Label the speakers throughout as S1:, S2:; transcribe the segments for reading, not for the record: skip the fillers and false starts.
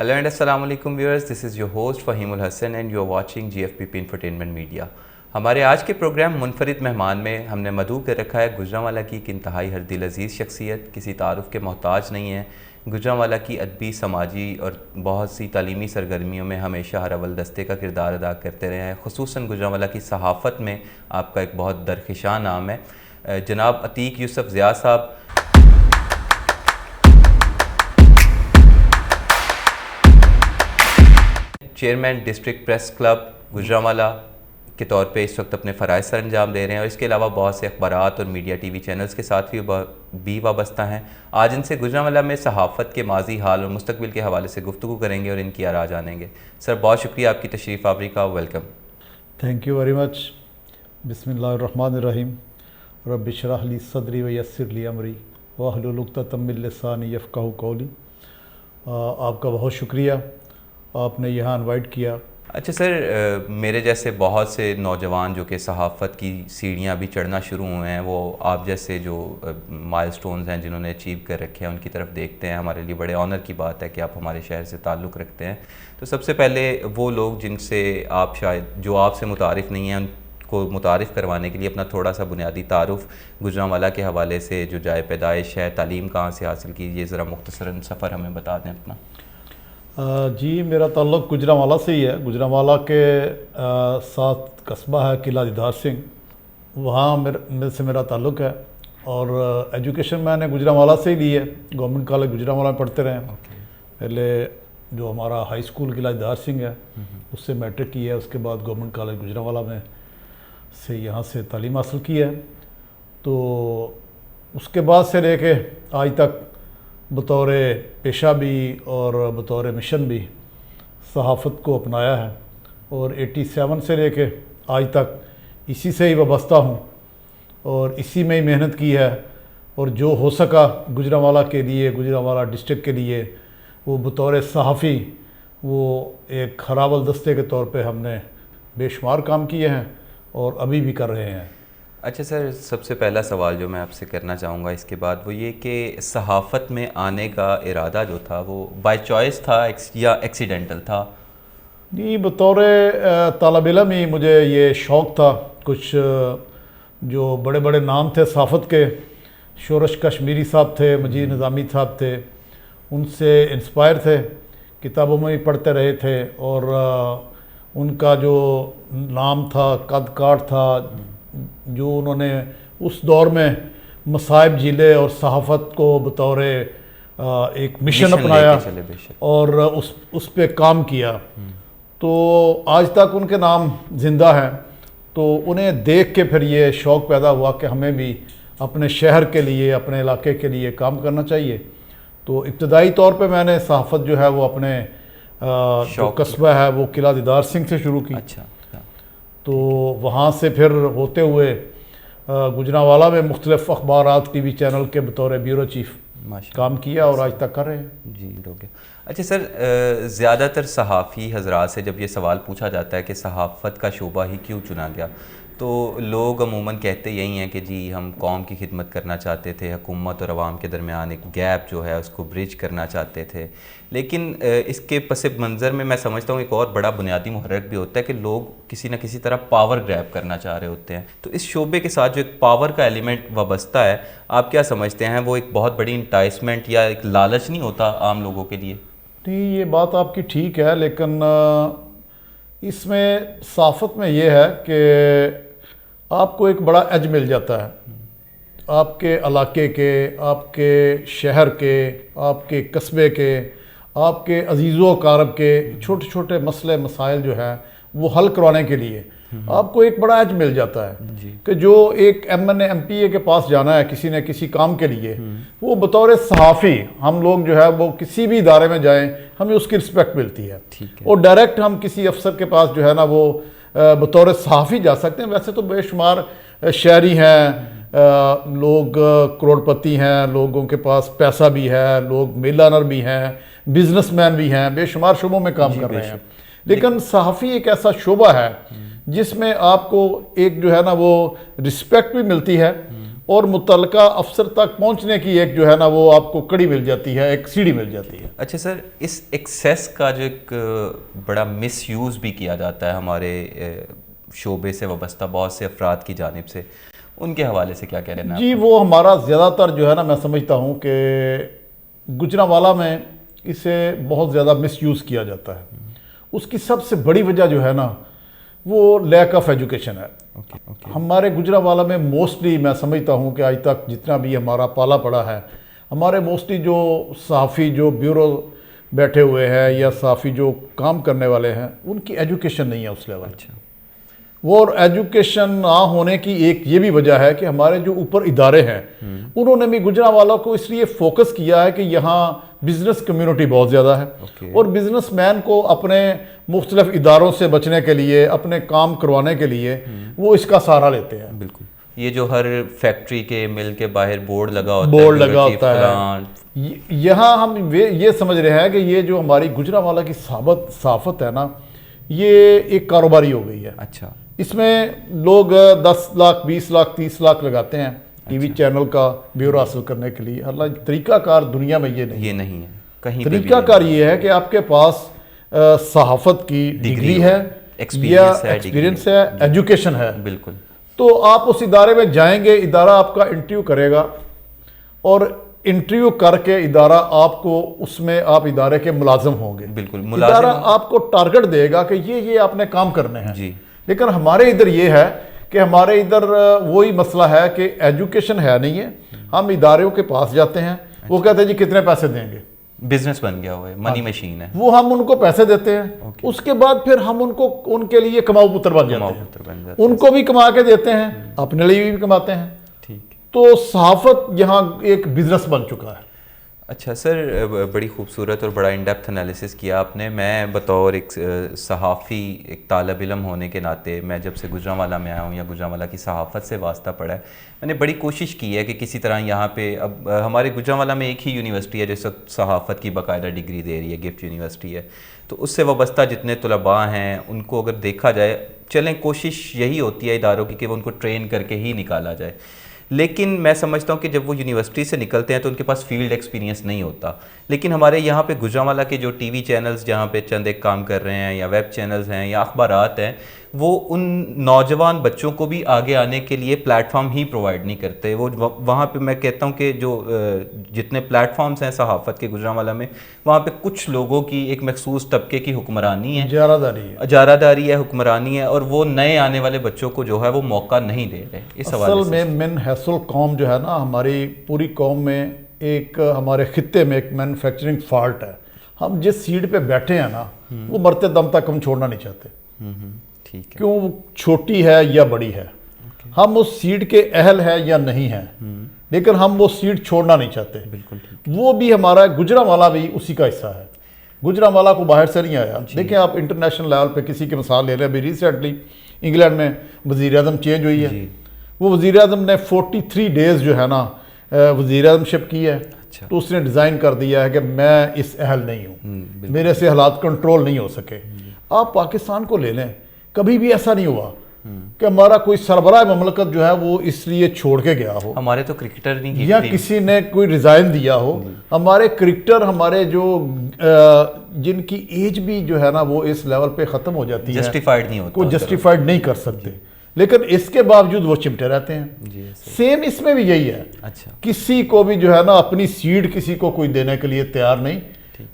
S1: Hello and Assalamu alaikum viewers, this is your host Fahim Ul Hassan and you are watching GFPP Infotainment Media. ہمارے آج کے programme منفرد مہمان میں ہم نے مدعو کر رکھا ہے گجرانوالہ کی ایک انتہائی ہر دل عزیز شخصیت، کسی تعارف کے محتاج نہیں ہے. گجرانوالہ کی ادبی، سماجی اور بہت سی تعلیمی سرگرمیوں میں ہمیشہ ہر اول دستے کا کردار ادا کرتے رہے ہیں. خصوصاً گجرانوالہ کی صحافت میں آپ کا ایک بہت درخشاں نام ہے. جناب عتیق یوسف ضیاء صاحب، chairman district press club Gujranwala کے طور پہ اس وقت اپنے فرائض سر انجام دے رہے ہیں اور اس کے علاوہ بہت سے اخبارات اور میڈیا ٹی وی چینلز کے ساتھ بھی وابستہ ہیں. آج ان سے گجرانوالہ میں صحافت کے ماضی، حال اور مستقبل کے حوالے سے گفتگو کریں گے اور ان کی آراء جانیں گے. سر بہت شکریہ آپ کی تشریف آوری کا، welcome.
S2: Thank you very much. بسم اللہ الرحمن الرحیم. رب اشرح لی صدری ویسر لی امری واحلل عقدۃ من لسانی یفقہوا قولی. آپ کا بہت شکریہ، آپ نے یہاں انوائٹ کیا.
S1: اچھا سر، میرے جیسے بہت سے نوجوان جو کہ صحافت کی سیڑھیاں بھی چڑھنا شروع ہوئے ہیں، وہ آپ جیسے جو مائل سٹونز ہیں جنہوں نے اچیو کر رکھے ہیں ان کی طرف دیکھتے ہیں. ہمارے لیے بڑے آنر کی بات ہے کہ آپ ہمارے شہر سے تعلق رکھتے ہیں. تو سب سے پہلے وہ لوگ جن سے آپ شاید جو آپ سے متعارف نہیں ہیں ان کو متعارف کروانے کے لیے اپنا تھوڑا سا بنیادی تعارف گجرانوالہ کے حوالے سے، جو جائے پیدائش ہے، تعلیم کہاں سے حاصل کی، یہ ذرا مختصراً سفر ہمیں بتا دیں اپنا.
S2: جی، میرا تعلق گجرانوالہ سے ہی ہے. گجرانوالہ کے ساتھ قصبہ ہے قلعہ دیدار سنگھ، وہاں سے میرا تعلق ہے. اور ایجوکیشن میں نے گجرانوالہ سے ہی لی ہے. گورنمنٹ کالج گجرانوالہ میں پڑھتے رہے ہیں. پہلے جو ہمارا ہائی اسکول قلعہ دیدار سنگھ ہے اس سے میٹرک کی ہے، اس کے بعد گورنمنٹ کالج گجرانوالہ میں سے یہاں سے تعلیم حاصل کی ہے. تو اس کے بعد سے لے کے آج تک بطور پیشہ بھی اور بطور مشن بھی صحافت کو اپنایا ہے، اور 87 سے لے کے آج تک اسی سے ہی وابستہ ہوں اور اسی میں ہی محنت کی ہے. اور جو ہو سکا گجرانوالہ کے لیے، گجرانوالہ ڈسٹرکٹ کے لیے، وہ بطور صحافی وہ ایک خرابل دستے کے طور پہ ہم نے بے شمار کام کیے ہیں اور ابھی بھی کر رہے ہیں.
S1: اچھا سر، سب سے پہلا سوال جو میں آپ سے کرنا چاہوں گا اس کے بعد وہ یہ کہ صحافت میں آنے کا ارادہ جو تھا وہ بائی چوائس تھا یا ایکسیڈنٹل تھا؟
S2: جی، بطور طالب علم ہی مجھے یہ شوق تھا. کچھ جو بڑے بڑے نام تھے صحافت کے، شورش کشمیری صاحب تھے، مجید نظامی صاحب تھے، ان سے انسپائر تھے، کتابوں میں بھی پڑھتے رہے تھے. اور ان کا جو نام تھا، قد کاٹ تھا، جو انہوں نے اس دور میں مصائب جھیلے اور صحافت کو بطور ایک مشن اپنایا اور اس پہ کام کیا، تو آج تک ان کے نام زندہ ہیں. تو انہیں دیکھ کے پھر یہ شوق پیدا ہوا کہ ہمیں بھی اپنے شہر کے لیے، اپنے علاقے کے لیے کام کرنا چاہیے. تو ابتدائی طور پہ میں نے صحافت جو ہے وہ اپنے جو قصبہ ہے وہ قلعہ دیدار سنگھ سے شروع کی.
S1: اچھا.
S2: تو وہاں سے پھر ہوتے ہوئے گجرانوالہ میں مختلف اخبارات ٹی وی چینل کے بطور بیورو چیف کام کیا اور آج تک کر رہے ہیں.
S1: جی ہو گیا. اچھا سر، زیادہ تر صحافی حضرات سے جب یہ سوال پوچھا جاتا ہے کہ صحافت کا شعبہ ہی کیوں چنا گیا، تو لوگ عموماً کہتے یہی ہیں کہ جی ہم قوم کی خدمت کرنا چاہتے تھے، حکومت اور عوام کے درمیان ایک گیپ جو ہے اس کو برج کرنا چاہتے تھے. لیکن اس کے پس منظر میں سمجھتا ہوں ایک اور بڑا بنیادی محرک بھی ہوتا ہے کہ لوگ کسی نہ کسی طرح پاور گریب کرنا چاہ رہے ہوتے ہیں. تو اس شعبے کے ساتھ جو ایک پاور کا ایلیمنٹ وابستہ ہے، آپ کیا سمجھتے ہیں وہ ایک بہت بڑی انٹائسمنٹ یا ایک لالچ نہیں ہوتا عام لوگوں کے لیے؟
S2: نہیں، یہ بات آپ کی ٹھیک ہے، لیکن اس میں صحافت میں یہ ہے کہ آپ کو ایک بڑا ایج مل جاتا ہے. آپ کے علاقے کے، آپ کے شہر کے، آپ کے قصبے کے، آپ کے عزیز و اقارب کے چھوٹے چھوٹے مسئلے مسائل جو ہیں وہ حل کروانے کے لیے آپ کو ایک بڑا ایج مل جاتا ہے کہ جو ایک ایم پی اے کے پاس جانا ہے کسی نہ کسی کام کے لیے، وہ بطور صحافی ہم لوگ جو ہے وہ کسی بھی ادارے میں جائیں ہمیں اس کی رسپیکٹ ملتی ہے. اور ڈائریکٹ ہم کسی افسر کے پاس جو ہے نا وہ بطور صحافی جا سکتے ہیں. ویسے تو بے شمار شہری ہیں، لوگ کروڑ پتی ہیں، لوگوں کے پاس پیسہ بھی ہے، لوگ میل آنر بھی ہیں، بزنس مین بھی ہیں، بے شمار شعبوں میں کام کر رہے ہیں. لیکن صحافی ایک ایسا شعبہ ہے جس میں آپ کو ایک جو ہے نا وہ رسپیکٹ بھی ملتی ہے اور متعلقہ افسر تک پہنچنے کی ایک جو ہے نا وہ آپ کو کڑی مل جاتی ہے، ایک سیڑھی مل جاتی ہے۔
S1: اچھا سر، اس ایکسیس کا جو ایک بڑا مس یوز بھی کیا جاتا ہے ہمارے شعبے سے وابستہ بہت سے افراد کی جانب سے، ان کے حوالے سے کیا کہنا ہے؟
S2: جی وہ ہمارا زیادہ تر جو ہے نا میں سمجھتا ہوں کہ گجرانوالہ میں اسے بہت زیادہ مس یوز کیا جاتا ہے۔ اس کی سب سے بڑی وجہ جو ہے نا وہ لیک آف ایجوکیشن ہے۔ ہمارے گجرانوالہ میں موسٹلی میں سمجھتا ہوں کہ آج تک جتنا بھی ہمارا پالا پڑا ہے، ہمارے موسٹلی جو صحافی جو بیورو بیٹھے ہوئے ہیں یا صحافی جو کام کرنے والے ہیں، ان کی ایجوکیشن نہیں ہے اس لیول۔ وہ اور ایجوکیشن نہ ہونے کی ایک یہ بھی وجہ ہے کہ ہمارے جو اوپر ادارے ہیں انہوں نے بھی گجرانوالہ کو اس لیے فوکس کیا ہے کہ یہاں بزنس کمیونٹی بہت زیادہ ہے، اور بزنس مین کو اپنے مختلف اداروں سے بچنے کے لیے، اپنے کام کروانے کے لیے وہ اس کا سہارا لیتے ہیں۔
S1: بالکل، یہ جو ہر فیکٹری کے مل کے باہر بورڈ لگا
S2: ہوتا ہے، یہاں ہم یہ سمجھ رہے ہیں کہ یہ جو ہماری گجرانوالہ کی صحافت ہے نا، یہ ایک کاروباری ہو گئی ہے۔
S1: اچھا،
S2: اس میں لوگ 10 لاکھ 20 لاکھ 30 لاکھ لگاتے ہیں ٹی وی چینل کا بیورو حاصل کرنے کے لیے۔ حالانکہ طریقہ کار دنیا میں یہ نہیں
S1: ہے، کہیں
S2: طریقہ کار یہ ہے کہ آپ کے پاس صحافت کی ڈگری ہے یا ایکسپیرینس ہے، ایجوکیشن ہے،
S1: بالکل،
S2: تو آپ اس ادارے میں جائیں گے، ادارہ آپ کا انٹرویو کرے گا، اور انٹرویو کر کے ادارہ آپ کو اس میں آپ ادارے کے ملازم ہوں گے۔
S1: بالکل،
S2: ادارہ آپ کو ٹارگٹ دے گا کہ یہ آپ نے کام کرنے ہیں۔
S1: جی،
S2: لیکن ہمارے ادھر یہ ہے کہ ہمارے ادھر وہی مسئلہ ہے کہ ایجوکیشن ہے نہیں ہے، ہم اداروں کے پاس جاتے ہیں، وہ کہتے ہیں جی کتنے پیسے دیں گے،
S1: بزنس بن گیا ہوا ہے، منی مشین ہے،
S2: وہ ہم ان کو پیسے دیتے ہیں، اس کے بعد پھر ہم ان کے لیے کماؤ پتر بن جاتے ہیں، ان کو بھی کما کے دیتے ہیں، اپنے لیے بھی کماتے ہیں۔
S1: ٹھیک،
S2: تو صحافت یہاں ایک بزنس بن چکا ہے۔
S1: اچھا سر، بڑی خوبصورت اور بڑا ان ڈیپتھ انالیسس کیا آپ نے۔ میں بطور ایک صحافی، ایک طالب علم ہونے کے ناطے، میں جب سے گجرانوالہ میں آیا ہوں یا گجرانوالہ کی صحافت سے واسطہ پڑا ہے، میں نے بڑی کوشش کی ہے کہ کسی طرح یہاں پہ، اب ہمارے گجرانوالہ میں ایک ہی یونیورسٹی ہے جو صحافت کی باقاعدہ ڈگری دے رہی ہے، گفٹ یونیورسٹی ہے، تو اس سے وابستہ جتنے طلباء ہیں ان کو اگر دیکھا جائے، چلیں کوشش یہی ہوتی ہے اداروں کی کہ وہ ان کو ٹرین کر کے ہی نکالا جائے، لیکن میں سمجھتا ہوں کہ جب وہ یونیورسٹی سے نکلتے ہیں تو ان کے پاس فیلڈ ایکسپیرینس نہیں ہوتا۔ لیکن ہمارے یہاں پہ گجرانوالہ کے جو ٹی وی چینلز جہاں پہ چند ایک کام کر رہے ہیں، یا ویب چینلز ہیں، یا اخبارات ہیں، وہ ان نوجوان بچوں کو بھی آگے آنے کے لیے پلیٹ فارم ہی پرووائڈ نہیں کرتے۔ وہ وہاں پہ میں کہتا ہوں کہ جو جتنے پلیٹ فارمز ہیں صحافت کے گجرانوالہ میں، وہاں پہ کچھ لوگوں کی ایک مخصوص طبقے کی حکمرانی ہے، اجارہ داری ہے، حکمرانی ہے، اور وہ نئے آنے والے بچوں کو جو ہے وہ موقع نہیں دے رہے۔ اس حوالے سے
S2: من حیث القوم جو ہے نا، ہماری پوری قوم میں ایک، ہمارے خطے میں ایک مینوفیکچرنگ فالٹ ہے۔ ہم جس سیٹ پہ بیٹھے ہیں نا، وہ مرتے دم تک ہم چھوڑنا نہیں چاہتے،
S1: ٹھیک ہے،
S2: کیوں وہ چھوٹی ہے یا بڑی ہے، ہم اس سیٹ کے اہل ہیں یا نہیں ہیں، لیکن ہم وہ سیٹ چھوڑنا نہیں چاہتے۔
S1: بالکل ٹھیک،
S2: وہ بھی ہمارا گجرانوالہ بھی اسی کا حصہ ہے۔ گجرانوالہ کو باہر سے نہیں آیا۔ دیکھیں آپ انٹرنیشنل لیول پہ کسی کی مثال لے لیں، ابھی ریسنٹلی انگلینڈ میں وزیر اعظم چینج ہوئی ہے، وہ وزیر اعظم نے 43 ڈیز جو ہے نا وزیر اعظم شپ کی ہے، تو اس نے ڈیزائن کر دیا ہے کہ میں اس اہل نہیں ہوں، میرے سے حالات کنٹرول نہیں ہو سکے۔ آپ پاکستان کو لے لیں، کبھی بھی ایسا نہیں ہوا کہ ہمارا کوئی سربراہ مملکت جو ہے وہ اس لیے چھوڑ کے گیا ہو،
S1: ہمارے تو کرکٹر نہیں
S2: یا کسی نے کوئی ریزائن دیا ہو۔ ہمارے کرکٹر، ہمارے جو جن کی ایج بھی جو ہے نا وہ اس لیول پہ ختم ہو جاتی ہے،
S1: جسٹیفائڈ نہیں ہوتا،
S2: کوئی جسٹیفائڈ نہیں کر سکتے، لیکن اس کے باوجود وہ چمٹے رہتے ہیں۔ سیم اس میں بھی یہی ہے، کسی کو بھی جو ہے نا اپنی سیٹ کسی کو کوئی دینے کے لیے تیار نہیں۔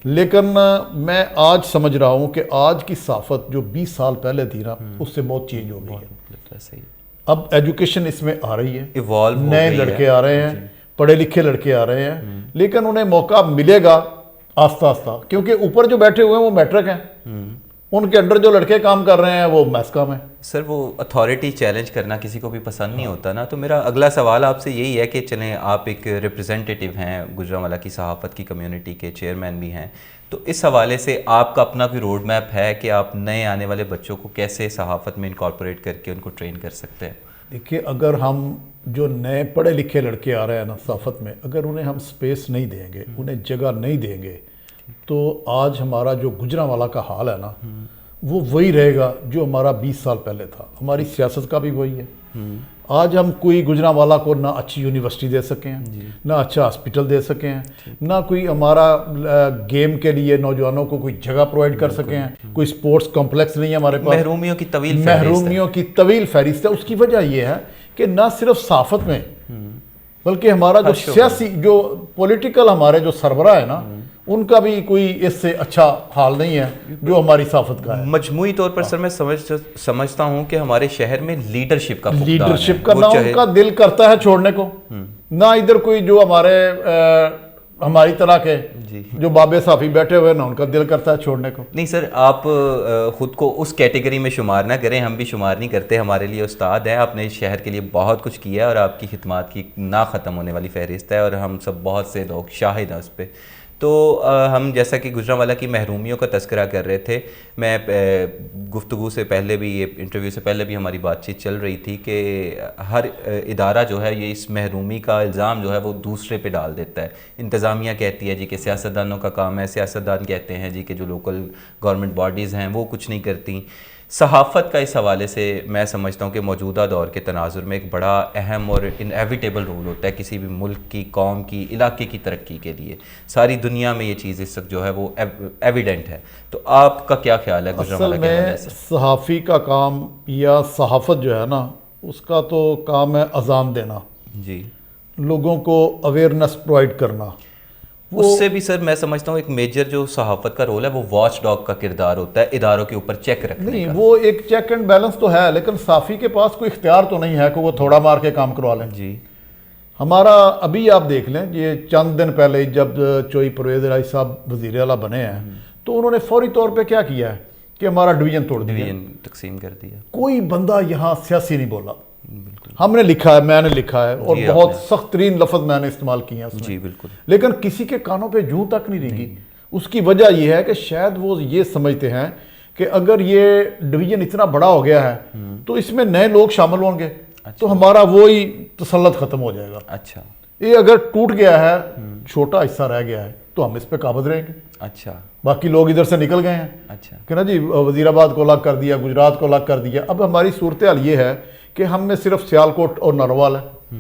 S2: لیکن میں آج سمجھ رہا ہوں کہ آج کی صحافت جو 20 سال پہلے تھی نا، اس سے بہت چینج ہو گئی ہے۔ اب ایجوکیشن اس میں آ رہی ہے، نئے لڑکے آ رہے ہیں، پڑھے لکھے لڑکے آ رہے ہیں، لیکن انہیں موقع ملے گا آہستہ آہستہ، کیونکہ اوپر جو بیٹھے ہوئے ہیں وہ میٹرک ہیں، ان کے انڈر جو لڑکے کام کر رہے ہیں وہ میس کام ہے۔
S1: سر وہ اتھارٹی چیلنج کرنا کسی کو بھی پسند نہیں ہوتا نا، تو میرا اگلا سوال آپ سے یہی ہے کہ چلیں آپ ایک ریپرزینٹیٹیو ہیں گجرانوالہ کی صحافت کی کمیونٹی کے، چیئرمین بھی ہیں، تو اس حوالے سے آپ کا اپنا کوئی روڈ میپ ہے کہ آپ نئے آنے والے بچوں کو کیسے صحافت میں انکارپوریٹ کر کے ان کو ٹرین کر سکتے ہیں؟
S2: دیکھیے، اگر ہم جو نئے پڑھے لکھے لڑکے آ رہے ہیں نا صحافت میں، اگر انہیں ہم سپیس نہیں دیں گے، انہیں جگہ نہیں دیں گے، تو آج ہمارا جو گجرانوالہ کا حال ہے نا، وہ وہی رہے گا جو ہمارا 20 سال پہلے تھا۔ ہماری سیاست کا بھی وہی ہے، آج ہم کوئی گجرانوالہ کو نہ اچھی یونیورسٹی دے سکے ہیں، نہ اچھا ہاسپٹل دے سکے ہیں، نہ کوئی ہمارا گیم کے لیے نوجوانوں کو کوئی جگہ پرووائڈ کر سکے ہیں، کوئی سپورٹس کمپلیکس نہیں ہے ہمارے پاس، محرومیوں کی طویل فہرست ہے۔ اس کی وجہ یہ ہے کہ نہ صرف صحافت میں بلکہ ہمارا جو سیاسی جو پولیٹیکل ہمارے جو سربراہ ہے نا، ان کا بھی کوئی اس سے اچھا حال نہیں ہے جو ہماری صحافت کا ہے۔
S1: مجموعی طور پر سر میں سمجھتا ہوں کہ ہمارے شہر میں لیڈرشپ کا
S2: لیڈرشپ کا نہ ان کا دل کرتا ہے چھوڑنے کو، نہ ادھر کوئی جو ہماری طرح کے جو بابے صافی بیٹھے ہوئے نا ان کا دل کرتا ہے چھوڑنے کو۔
S1: نہیں سر، آپ خود کو اس کیٹیگری میں شمار نہ کریں، ہم بھی شمار نہیں کرتے، ہمارے لیے استاد ہیں، آپ نے شہر کے لیے بہت کچھ کیا ہے اور آپ کی خدمات کی نہ ختم ہونے والی فہرست ہے اور ہم سب بہت سے لوگ شاہد ہیں اس پہ۔ تو ہم جیسا کہ گجرانوالہ کی محرومیوں کا تذکرہ کر رہے تھے، میں گفتگو سے پہلے بھی، یہ انٹرویو سے پہلے بھی ہماری بات چیت چل رہی تھی کہ ہر ادارہ جو ہے یہ اس محرومی کا الزام جو ہے وہ دوسرے پہ ڈال دیتا ہے۔ انتظامیہ کہتی ہے جی کہ سیاستدانوں کا کام ہے، سیاستدان کہتے ہیں جی کہ جو لوکل گورنمنٹ باڈیز ہیں وہ کچھ نہیں کرتی۔ صحافت کا اس حوالے سے میں سمجھتا ہوں کہ موجودہ دور کے تناظر میں ایک بڑا اہم اور انیویٹیبل رول ہوتا ہے کسی بھی ملک کی، قوم کی، علاقے کی ترقی کے لیے۔ ساری دنیا میں یہ چیز اس وقت جو ہے وہ ایویڈنٹ ہے۔ تو آپ کا کیا خیال ہے گجرانوالہ کے حوالے سے؟
S2: صحافی کا کام یا صحافت جو ہے نا، اس کا تو کام ہے اذان دینا،
S1: جی،
S2: لوگوں کو اویئرنیس پرووائڈ کرنا۔
S1: اس سے بھی سر میں سمجھتا ہوں ایک میجر جو صحافت کا رول ہے وہ واچ ڈاگ کا کردار ہوتا ہے، اداروں کے اوپر چیک رکھنے
S2: نہیں، وہ ایک چیک اینڈ بیلنس تو ہے، لیکن صحافی کے پاس کوئی اختیار تو نہیں ہے کہ وہ تھوڑا مار کے کام کروا لیں۔
S1: جی،
S2: ہمارا ابھی آپ دیکھ لیں، یہ چند دن پہلے جب چوئی پرویز الہی صاحب وزیر اعلیٰ بنے ہیں تو انہوں نے فوری طور پہ کیا کیا ہے کہ ہمارا ڈویژن توڑ دیا،
S1: ڈویژن تقسیم کر دیا۔
S2: کوئی بندہ یہاں سیاسی نہیں بولا، ہم نے لکھا ہے، میں نے لکھا ہے اور بہت سخت ترین لفظ میں نے استعمال کیے ہیں اس میں،
S1: جی بالکل،
S2: لیکن کسی کے کانوں پہ جوں تک نہیں رینگی۔ اس کی وجہ یہ ہے کہ شاید وہ یہ سمجھتے ہیں کہ اگر یہ ڈویژن اتنا بڑا ہو گیا ہے تو اس میں نئے لوگ شامل ہوں گے تو ہمارا وہی تسلط ختم ہو جائے گا۔
S1: اچھا،
S2: یہ اگر ٹوٹ گیا ہے، چھوٹا حصہ رہ گیا ہے تو ہم اس پہ قابض رہیں گے،
S1: اچھا،
S2: باقی لوگ ادھر سے نکل گئے ہیں
S1: اچھا،
S2: کہ نا جی وزیر آباد کو الگ کر دیا، گجرات کو الگ کر دیا۔ اب ہماری صورتحال یہ ہے کہ ہم میں صرف سیالکوٹ اور نروال ہے،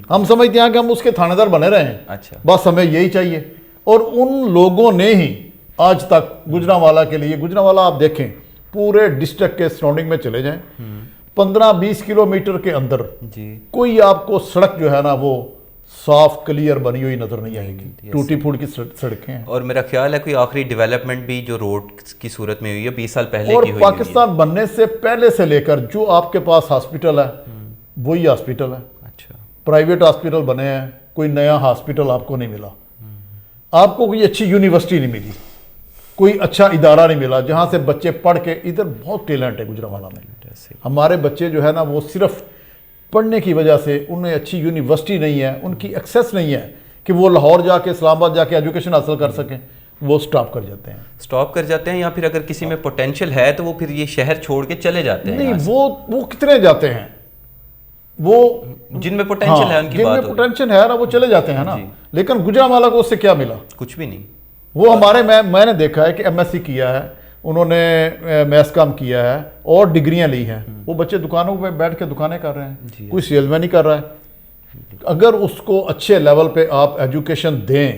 S2: ہم سمجھتے ہیں کہ ہم اس کے تھانے دار بنے رہے ہیں،
S1: اچھا،
S2: بس ہمیں یہی چاہیے۔ اور ان لوگوں نے ہی آج تک گجرانوالہ کے لیے، گجرانوالہ آپ دیکھیں پورے ڈسٹرکٹ کے سراؤنڈنگ میں چلے جائیں، 15-20 کلومیٹر کے اندر
S1: جی،
S2: کوئی آپ کو سڑک جو ہے نا وہ صاف کلیئر بنی ہوئی نظر نہیں آئے گی، ٹوٹی پھوٹ کی سڑکیں ہیں۔
S1: اور میرا خیال ہے کوئی آخری ڈیولپمنٹ بھی جو روڈ کی صورت میں ہوئی ہے 20 سال پہلے
S2: اور
S1: کی ہوئی
S2: پاکستان بننے سے پہلے سے لے کر جو آپ کے پاس ہاسپٹل ہے وہی ہاسپٹل ہے،
S1: اچھا،
S2: پرائیویٹ ہاسپٹل بنے ہیں، کوئی نیا ہاسپٹل آپ کو نہیں ملا، آپ کو کوئی اچھی یونیورسٹی نہیں ملی، کوئی اچھا ادارہ نہیں ملا جہاں سے بچے پڑھ کے، ادھر بہت ٹیلنٹ ہے گجرانوالہ میں، ہمارے بچے جو ہے نا وہ صرف پڑھنے کی وجہ سے انہیں اچھی یونیورسٹی نہیں ہے، ان کی ایکسیس نہیں ہے کہ وہ لاہور جا کے، اسلام آباد جا کے ایجوکیشن حاصل کر سکیں، وہ سٹاپ کر جاتے ہیں، یا پھر اگر کسی میں پوٹینشل ہے تو وہ پھر یہ شہر چھوڑ کے چلے جاتے ہیں۔ نہیں، وہ کتنے جاتے ہیں، وہ
S1: جن میں پوٹینشل ہے ان کی
S2: جن
S1: بات
S2: میں پوٹینشل ہے نا وہ چلے جاتے ہیں نا، لیکن گجرانوالہ کو اس سے کیا ملا؟
S1: کچھ بھی نہیں۔
S2: وہ ہمارے میں نے دیکھا ہے کہ ایم ایس سی کیا ہے انہوں نے، میس کام کیا ہے اور ڈگریاں لی ہیں، وہ بچے دکانوں پہ بیٹھ کے دکانیں کر رہے ہیں، کوئی سیلز مین نہیں کر رہا ہے۔ اگر اس کو اچھے لیول پہ آپ ایجوکیشن دیں،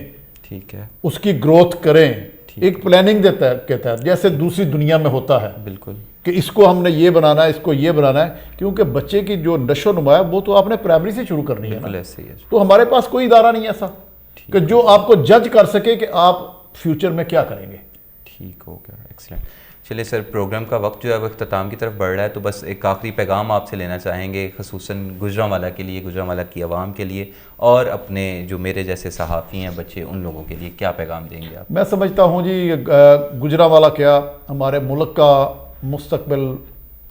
S1: ٹھیک ہے،
S2: اس کی گروتھ کریں، ایک پلاننگ کے تحت جیسے دوسری دنیا میں ہوتا ہے،
S1: بالکل،
S2: کہ اس کو ہم نے یہ بنانا ہے، اس کو یہ بنانا ہے، کیونکہ بچے کی جو نشو و نما ہے وہ تو آپ نے پرائمری سے شروع کرنی ہے نا۔
S1: ایسے ہی ہے،
S2: تو ہمارے پاس کوئی ادارہ نہیں ایسا کہ جو آپ کو جج کر سکے کہ آپ فیوچر میں کیا کریں گے۔
S1: ٹھیک ہو گیا، ایکسلنٹ۔ چلیے سر، پروگرام کا وقت جو ہے وہ اختتام کی طرف بڑھ رہا ہے، تو بس ایک آخری پیغام آپ سے لینا چاہیں گے، خصوصاً گجرانوالہ کے لیے، گجرانوالہ کی عوام کے لیے، اور اپنے جو میرے جیسے صحافی ہیں بچے ان لوگوں کے لیے کیا پیغام دیں گے آپ؟
S2: میں سمجھتا ہوں جی گجرانوالہ کیا ہمارے ملک کا مستقبل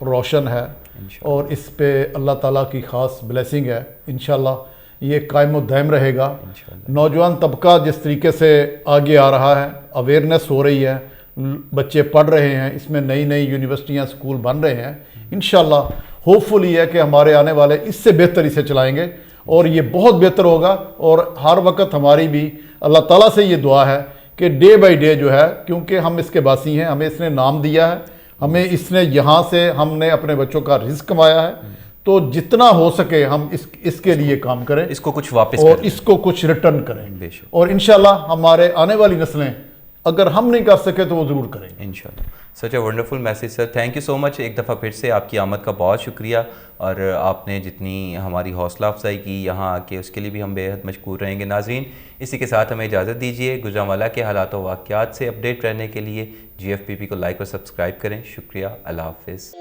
S2: روشن ہے اور اس پہ اللہ تعالیٰ کی خاص بلیسنگ ہے، انشاءاللہ یہ قائم و دائم رہے گا۔ نوجوان طبقہ جس طریقے سے آگے آ رہا ہے، اویئرنیس ہو رہی ہے، بچے پڑھ رہے ہیں، اس میں نئی نئی یونیورسٹیاں اسکول بن رہے ہیں، انشاءاللہ ہوپ فل یہ ہے کہ ہمارے آنے والے اس سے بہتری سے چلائیں گے اور یہ بہت بہتر ہوگا۔ اور ہر وقت ہماری بھی اللہ تعالیٰ سے یہ دعا ہے کہ ڈے بائی ڈے جو ہے، کیونکہ ہم اس کے باسی ہیں، ہمیں اس نے نام دیا ہے، ہمیں اس نے یہاں سے ہم نے اپنے بچوں کا رزق کمایا ہے، تو جتنا ہو سکے ہم اس کے لیے کام کریں
S1: اس کو کچھ واپس
S2: اور
S1: کریں۔
S2: اس کو کچھ ریٹرن کریں،
S1: بے شک،
S2: اور انشاءاللہ ہمارے آنے والی نسلیں اگر ہم نہیں کر سکے تو وہ ضرور کریں گے
S1: انشاءاللہ۔ Such a wonderful message sir, thank you so much, ایک دفعہ پھر سے آپ کی آمد کا بہت شکریہ، اور آپ نے جتنی ہماری حوصلہ افزائی کی یہاں آ کے اس کے لیے بھی ہم بے حد مشکور رہیں گے۔ ناظرین، اسی کے ساتھ ہمیں اجازت دیجیے، گوجرانوالہ کے حالات و واقعات سے اپڈیٹ رہنے کے لیے GFPP کو لائک اور سبسکرائب کریں۔ شکریہ، اللہ حافظ۔